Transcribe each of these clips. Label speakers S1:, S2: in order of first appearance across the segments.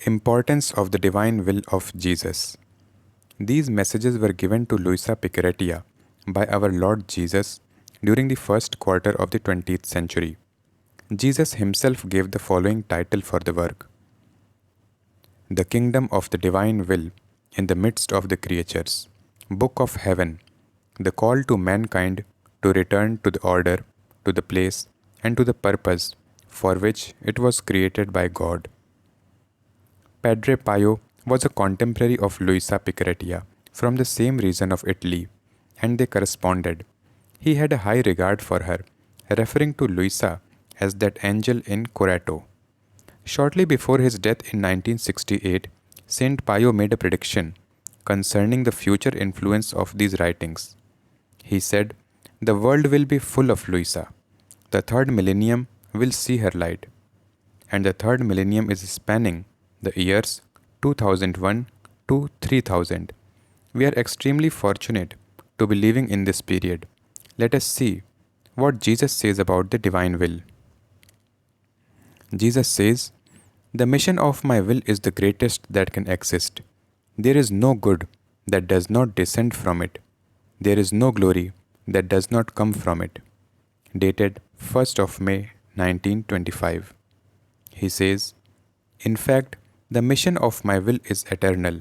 S1: Importance of the Divine Will of Jesus. These messages were given to Luisa Picaratia by our Lord Jesus during the first quarter of the 20th century. Jesus himself gave the following title for the work: The Kingdom of the Divine Will in the Midst of the Creatures, Book of Heaven, the call to mankind to return to the order, to the place, and to the purpose for which it was created by God. Padre Pio was a contemporary of Luisa Picaratia from the same region of Italy, and they corresponded. He had a high regard for her, referring to Luisa as that angel in Corato. Shortly before his death in 1968, Saint Pio made a prediction concerning the future influence of these writings. He said, "The world will be full of Luisa. The third millennium will see her light." And the third millennium is spanning the years 2001 to 3000. We are extremely fortunate to be living in this period. Let us see what Jesus says about the divine will. Jesus says, "The mission of my will is the greatest that can exist. There is no good that does not descend from it. There is no glory that does not come from it." Dated 1st of May 1925. He says, "In fact, the mission of my will is eternal.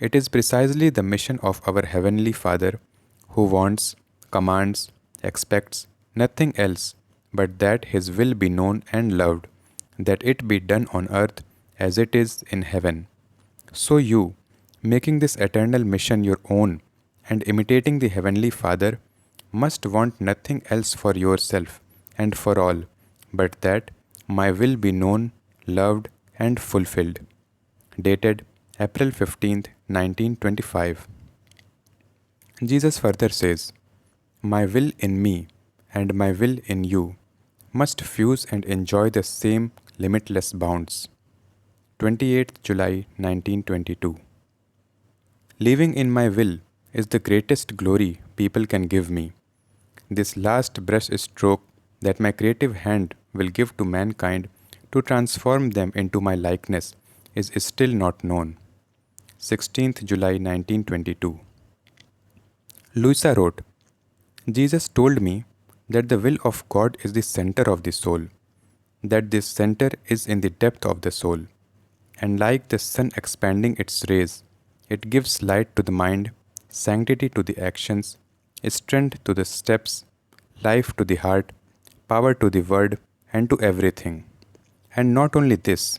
S1: It is precisely the mission of our Heavenly Father, who wants, commands, expects nothing else but that His will be known and loved, that it be done on earth as it is in heaven. So you, making this eternal mission your own and imitating the Heavenly Father, must want nothing else for yourself and for all, but that my will be known, loved, and fulfilled." Dated April 15th, 1925. Jesus further says, "My will in me and my will in you must fuse and enjoy the same limitless bounds." 28th July 1922. "Living in my will is the greatest glory people can give me. This last brush stroke that my creative hand will give to mankind to transform them into my likeness is still not known." 16th July 1922. Luisa wrote, "Jesus told me that the will of God is the center of the soul, that this center is in the depth of the soul, and like the sun expanding its rays, it gives light to the mind, sanctity to the actions, strength to the steps, life to the heart, power to the word, and to everything. And not only this,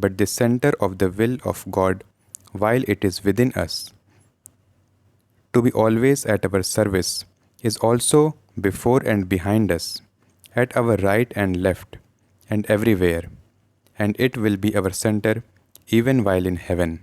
S1: but the center of the will of God, while it is within us, to be always at our service, is also before and behind us, at our right and left, and everywhere, and it will be our center even while in heaven."